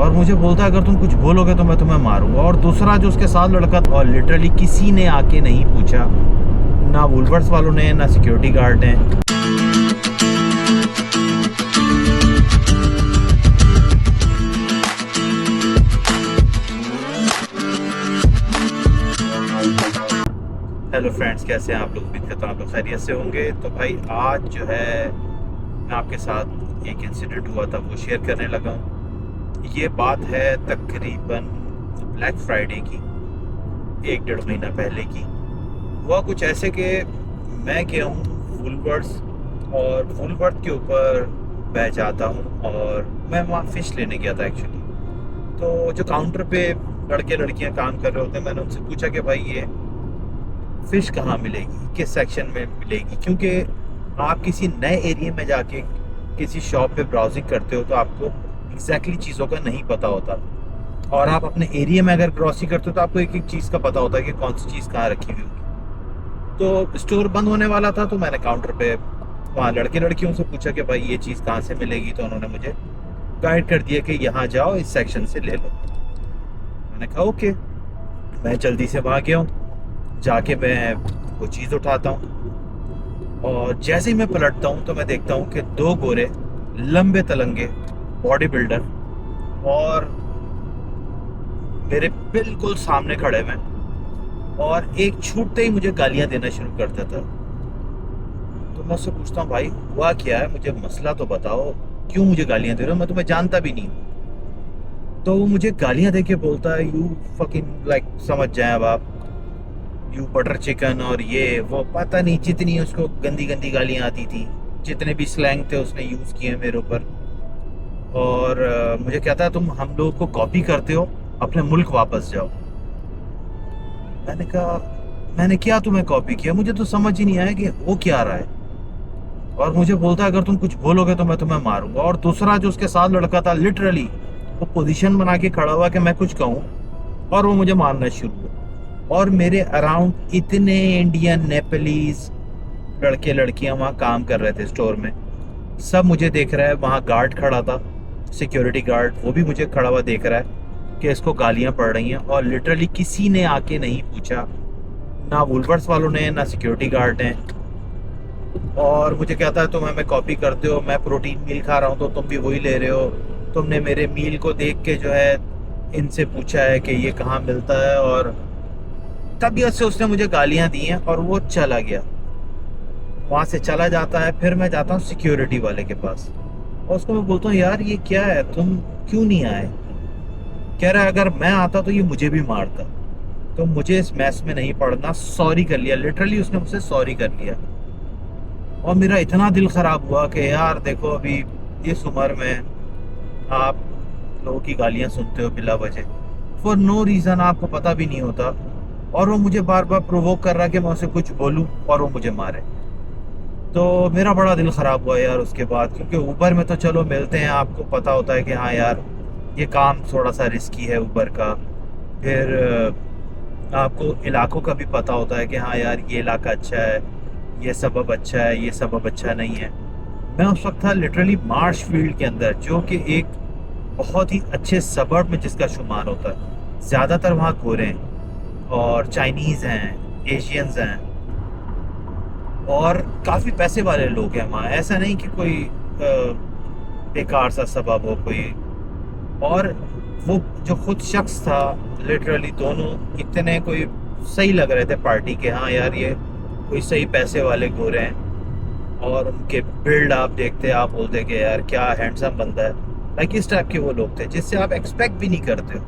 और मुझे बोलता है अगर तुम कुछ बोलोगे तो मैं तुम्हें मारूंगा। और दूसरा जो उसके साथ लड़का था, और लिटरली किसी ने आके नहीं पूछा, ना वुलवर्स वालों ने, ना सिक्योरिटी गार्ड ने। हेलो फ्रेंड्स, कैसे हैं आप लोग? उम्मीद करता हूँ आप लोग खैरियत से होंगे। तो भाई आज जो है मैं आपके साथ एक इंसिडेंट हुआ था वो शेयर करने लगा हूँ। ये बात है तकरीबन ब्लैक फ्राइडे की, 1-1.5 महीना पहले की। हुआ कुछ ऐसे कि मैं गया हूँ वुलवर्स, और वुलवर्थ के ऊपर मैं जाता हूँ और मैं वहाँ फ़िश लेने गया था एक्चुअली। तो जो काउंटर पे लड़के लड़कियाँ काम कर रहे होते हैं, मैंने उनसे पूछा कि भाई ये फ़िश कहाँ मिलेगी, किस सेक्शन में मिलेगी, क्योंकि आप किसी नए एरिया में जाके किसी शॉप पे ब्राउजिंग करते हो तो आपको एग्जैक्टली चीज़ों का नहीं पता होता। और आप अपने एरिया में अगर ग्रॉसरी करते हो तो आपको एक एक चीज़ का पता होता है कि कौन सी चीज़ कहाँ रखी हुई होगी। तो स्टोर बंद होने वाला था, तो मैंने काउंटर पे वहाँ लड़के लड़कियों से पूछा कि भाई ये चीज़ कहाँ से मिलेगी। तो उन्होंने मुझे गाइड कर दिया कि यहाँ जाओ, इस सेक्शन से ले लो। मैंने कहा ओके। मैं जल्दी से वहाँ गया हूँ, जाके मैं वो चीज़ उठाता हूँ, और जैसे ही मैं पलटता हूँ तो मैं देखता हूँ कि 2 गोरे लंबे तलंगे बॉडी बिल्डर और मेरे बिल्कुल सामने खड़े हुए, और एक छूटते ही मुझे गालियाँ देना शुरू कर देता। तो मैं उससे पूछता हूँ भाई हुआ क्या है, मुझे मसला तो बताओ, क्यों मुझे गालियाँ दे रहे हो, मैं तुम्हें जानता भी नहीं हूँ। तो वो मुझे गालियाँ दे के बोलता है यू फकिंग, लाइक समझ जाए अब आप, यू बटर चिकन और ये वो, पता नहीं जितनी उसको गंदी गंदी गालियाँ आती थी, जितने भी स्लैंग थे उसने यूज़ किए मेरे ऊपर। और मुझे कहता है तुम हम लोगों को कॉपी करते हो, अपने मुल्क वापस जाओ। मैंने कहा मैंने क्या तुम्हें कॉपी किया, मुझे तो समझ ही नहीं आया कि वो क्या रहा है। और मुझे बोलता है अगर तुम कुछ बोलोगे तो मैं तुम्हें मारूंगा। और दूसरा जो उसके साथ लड़का था, लिटरली वो पोजीशन बना के खड़ा हुआ कि मैं कुछ कहूँ, और वो मुझे मारना शुरू हुआ। और मेरे अराउंड इतने इंडियन, नेपालीज लड़के लड़कियां वहाँ काम कर रहे थे स्टोर में, सब मुझे देख रहा है। वहाँ गार्ड खड़ा था, सिक्योरिटी गार्ड, वो भी मुझे खड़ा हुआ देख रहा है कि इसको गालियाँ पड़ रही हैं। और लिटरली किसी ने आके नहीं पूछा, ना वुलवर्स वालों ने, ना सिक्योरिटी गार्ड ने। और मुझे कहता है तुम हमें कॉपी करते हो, मैं प्रोटीन मील खा रहा हूँ तो तुम भी वही ले रहे हो, तुमने मेरे मील को देख के जो है इनसे पूछा है कि ये कहाँ मिलता है। और तबीयत से उसने मुझे गालियाँ दी हैं और वो चला गया। वहाँ से चला जाता है, फिर मैं जाता हूँ सिक्योरिटी वाले के पास, और उसको मैं बोलता हूँ यार ये क्या है, तुम क्यों नहीं आए? कह रहा है अगर मैं आता तो ये मुझे भी मारता, तो मुझे इस मैस में नहीं पड़ना, सॉरी कर लिया। लिटरली उसने मुझसे सॉरी कर लिया। और मेरा इतना दिल ख़राब हुआ कि यार देखो, अभी इस उम्र में आप लोगों की गालियाँ सुनते हो बिला वजह, फॉर नो रीज़न, आपको पता भी नहीं होता। और वो मुझे बार बार प्रोवोक कर रहा कि मैं उसे कुछ बोलूँ और वो मुझे मारे। तो मेरा बड़ा दिल ख़राब हुआ यार उसके बाद, क्योंकि ऊबर में तो चलो मिलते हैं, आपको पता होता है कि हाँ यार ये काम थोड़ा सा रिस्की है ऊबर का। फिर आपको इलाकों का भी पता होता है कि हाँ यार ये इलाका अच्छा है, ये सबब अच्छा है, ये सबब अच्छा नहीं है। मैं उस वक्त था लिटरली मार्श फील्ड के अंदर, जो कि एक बहुत ही अच्छे सबर्ब में जिसका शुमार होता है। ज़्यादातर वहाँ गोरे हैं और चाइनीज़ हैं, एशियंस हैं, और काफ़ी पैसे वाले लोग हैं वहाँ। ऐसा नहीं कि कोई बेकार सा सबब हो कोई। और वो जो खुद शख्स था, लिटरली दोनों इतने कोई सही लग रहे थे पार्टी के, हाँ यार ये कोई सही पैसे वाले गोरे हैं। और उनके बिल्ड आप देखते, आप बोलते कि यार क्या हैंडसम बंदा है। लाइक इस टाइप के वो लोग थे जिससे आप एक्सपेक्ट भी नहीं करते हो।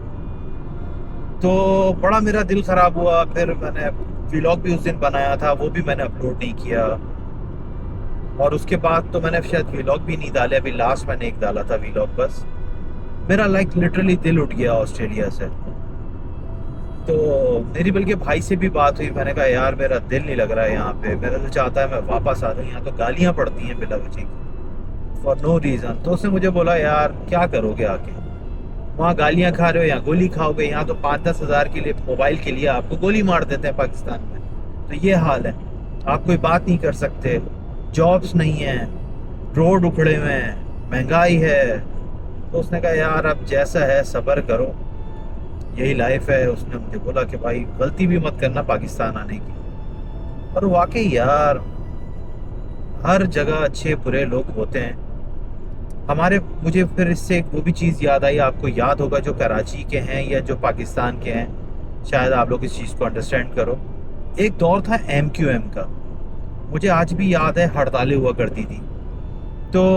तो बड़ा मेरा दिल ख़राब हुआ। फिर मैंने व्लॉग भी उस दिन बनाया था, वो भी मैंने अपलोड नहीं किया। और उसके बाद तो मैंने शायद व्लॉग भी नहीं डाले, अभी लास्ट मैंने एक डाला था व्लॉग बस। मेरा लाइक लिटरली दिल उठ गया ऑस्ट्रेलिया से। तो मेरी बल्कि भाई से भी बात हुई, मैंने कहा यार मेरा दिल नहीं लग रहा है यहाँ पे, मेरा दिल चाहता है मैं वापस आ जाऊँ, यहाँ तो गालियाँ पड़ती हैं बिला वजह की, फॉर नो रीज़न। तो उसने मुझे बोला यार क्या करोगे आके, वहाँ गालियाँ खा रहे हो, यहाँ गोली खाओगे। यहाँ तो 5-10 हज़ार के लिए, मोबाइल के लिए आपको गोली मार देते हैं पाकिस्तान में। तो ये हाल है, आप कोई बात नहीं कर सकते, जॉब्स नहीं हैं, रोड उखड़े हुए हैं, महंगाई है। तो उसने कहा यार अब जैसा है सब्र करो, यही लाइफ है। उसने मुझे बोला कि भाई गलती भी मत करना पाकिस्तान आने की। और वाकई यार हर जगह अच्छे बुरे लोग होते हैं हमारे। मुझे फिर इससे एक वो भी चीज़ याद आई, आपको याद होगा जो कराची के हैं या जो पाकिस्तान के हैं, शायद आप लोग इस चीज़ को अंडरस्टैंड करो। एक दौर था MQM का, मुझे आज भी याद है, हड़तालें हुआ करती थी। तो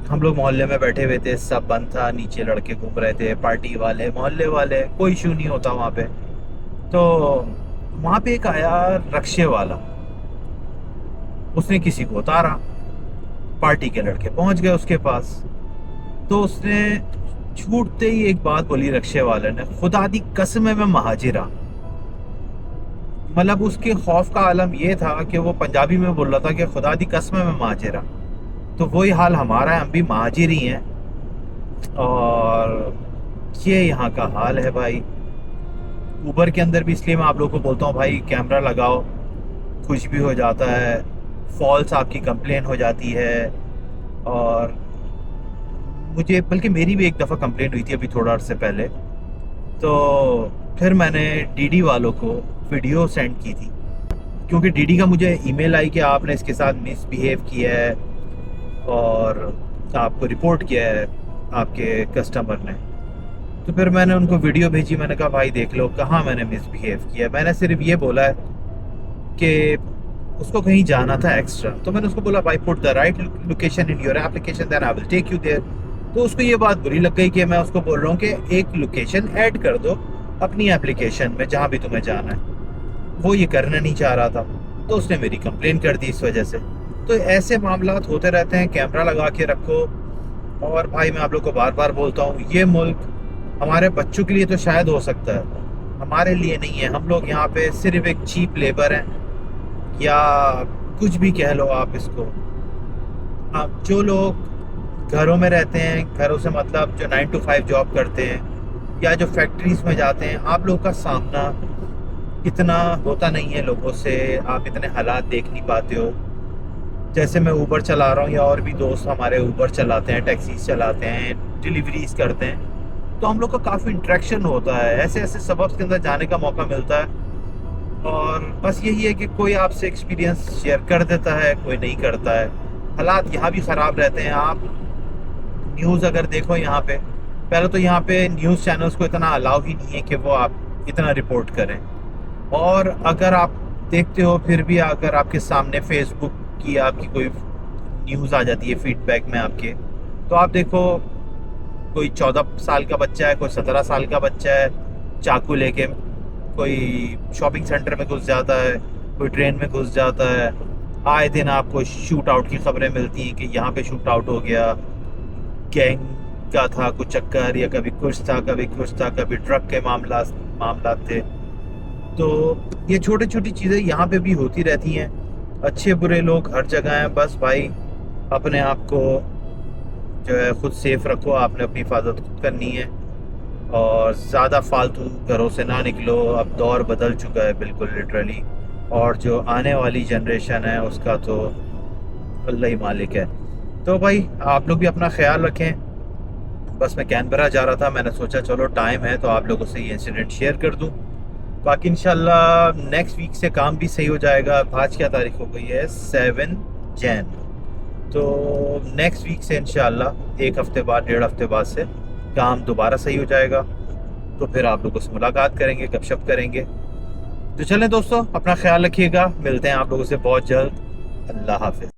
हम लोग मोहल्ले में बैठे हुए थे, सब बंद था, नीचे लड़के घूम रहे थे, पार्टी वाले मोहल्ले वाले, कोई इशू नहीं होता वहाँ पे। तो वहाँ पे एक आया रक्शे वाला, उसने किसी को उतारा, पार्टी के लड़के पहुंच गए उसके पास। तो उसने छूटते ही एक बात बोली रक्शे वाले ने, खुदा दी कसम है मैं महाजिरा। मतलब उसके खौफ का आलम ये था कि वो पंजाबी में बोल रहा था कि खुदा दी कसम है मैं महाजिरा। तो वही हाल हमारा है, हम भी महाजिर ही हैं। और ये यहाँ का हाल है भाई। ऊबर के अंदर भी इसलिए मैं आप लोगों को बोलता हूँ भाई कैमरा लगाओ, कुछ भी हो जाता है, फॉल्स आपकी कंप्लेन हो जाती है। और मुझे बल्कि मेरी भी एक दफ़ा कंप्लेन हुई थी अभी थोड़ा अर्से पहले। तो फिर मैंने डीडी वालों को वीडियो सेंड की थी, क्योंकि डीडी का मुझे ईमेल आई कि आपने इसके साथ मिसबिहेव किया है और आपको रिपोर्ट किया है आपके कस्टमर ने। तो फिर मैंने उनको वीडियो भेजी, मैंने कहा भाई देख लो कहाँ मैंने मिसबिहेव किया। मैंने सिर्फ ये बोला है कि उसको कहीं जाना था एक्स्ट्रा, तो मैंने उसको बोला भाई put the right location in your application then I will take you there. तो उसको ये बात बुरी लग गई कि मैं उसको बोल रहा हूँ कि एक लोकेशन ऐड कर दो अपनी एप्लीकेशन में जहाँ भी तुम्हें जाना है। वो ये करना नहीं चाह रहा था, तो उसने मेरी कंप्लेन कर दी इस वजह से। तो ऐसे मामला होते रहते हैं, कैमरा लगा के रखो। और भाई मैं आप लोग को बार बार बोलता हूँ, ये मुल्क हमारे बच्चों के लिए तो शायद हो सकता है, हमारे लिए नहीं है। हम लोग यहाँ पे सिर्फ एक चीप लेबर हैं, या कुछ भी कह लो आप इसको। आप जो लोग घरों में रहते हैं, घरों से मतलब जो 9 to 5 जॉब करते हैं या जो फैक्ट्रीज में जाते हैं, आप लोग का सामना इतना होता नहीं है लोगों से, आप इतने हालात देख नहीं पाते हो। जैसे मैं ऊबर चला रहा हूँ या और भी दोस्त हमारे ऊबर चलाते हैं, टैक्सीज चलाते हैं, डिलीवरीज करते हैं, तो हम लोग का काफ़ी इंट्रैक्शन होता है, ऐसे ऐसे सबब के अंदर जाने का मौका मिलता है। और बस यही है कि कोई आपसे एक्सपीरियंस शेयर कर देता है, कोई नहीं करता है। हालात यहाँ भी ख़राब रहते हैं। आप न्यूज़ अगर देखो यहाँ पे, पहले तो यहाँ पे न्यूज़ चैनल्स को इतना अलाउ ही नहीं है कि वो आप इतना रिपोर्ट करें। और अगर आप देखते हो फिर भी अगर आपके सामने फेसबुक की आपकी कोई न्यूज़ आ जाती है फीडबैक में आपके, तो आप देखो कोई 14 साल का बच्चा है, कोई 17 साल का बच्चा है, चाकू लेके कोई शॉपिंग सेंटर में घुस जाता है, कोई ट्रेन में घुस जाता है। आए दिन आपको शूट आउट की खबरें मिलती हैं कि यहाँ पे शूट आउट हो गया, गैंग का था कुछ चक्कर, या कभी कुछ था कभी कुछ था, कभी ड्रग के मामला थे। तो ये छोटी छोटी चीज़ें यहाँ पे भी होती रहती हैं। अच्छे बुरे लोग हर जगह हैं। बस भाई अपने आप को जो है खुद सेफ रखो, आपने अपनी हिफाजत खुद करनी है और ज़्यादा फालतू घरों से ना निकलो। अब दौर बदल चुका है बिल्कुल लिटरली, और जो आने वाली जनरेशन है उसका तो अल्लाह ही मालिक है। तो भाई आप लोग भी अपना ख्याल रखें। बस मैं कैनबरा जा रहा था, मैंने सोचा चलो टाइम है तो आप लोगों से ये इंसिडेंट शेयर कर दूं। बाकी इंशाल्लाह नेक्स्ट वीक से काम भी सही हो जाएगा। आज क्या तारीख हो गई है, 7 जैन। तो नेक्स्ट वीक से इंशाल्लाह एक हफ्ते बाद, 1.5 हफ्ते बाद से काम दोबारा सही हो जाएगा। तो फिर आप लोगों से मुलाकात करेंगे, गपशप करेंगे। तो चलें दोस्तों, अपना ख्याल रखिएगा, मिलते हैं आप लोगों से बहुत जल्द। अल्लाह हाफिज़।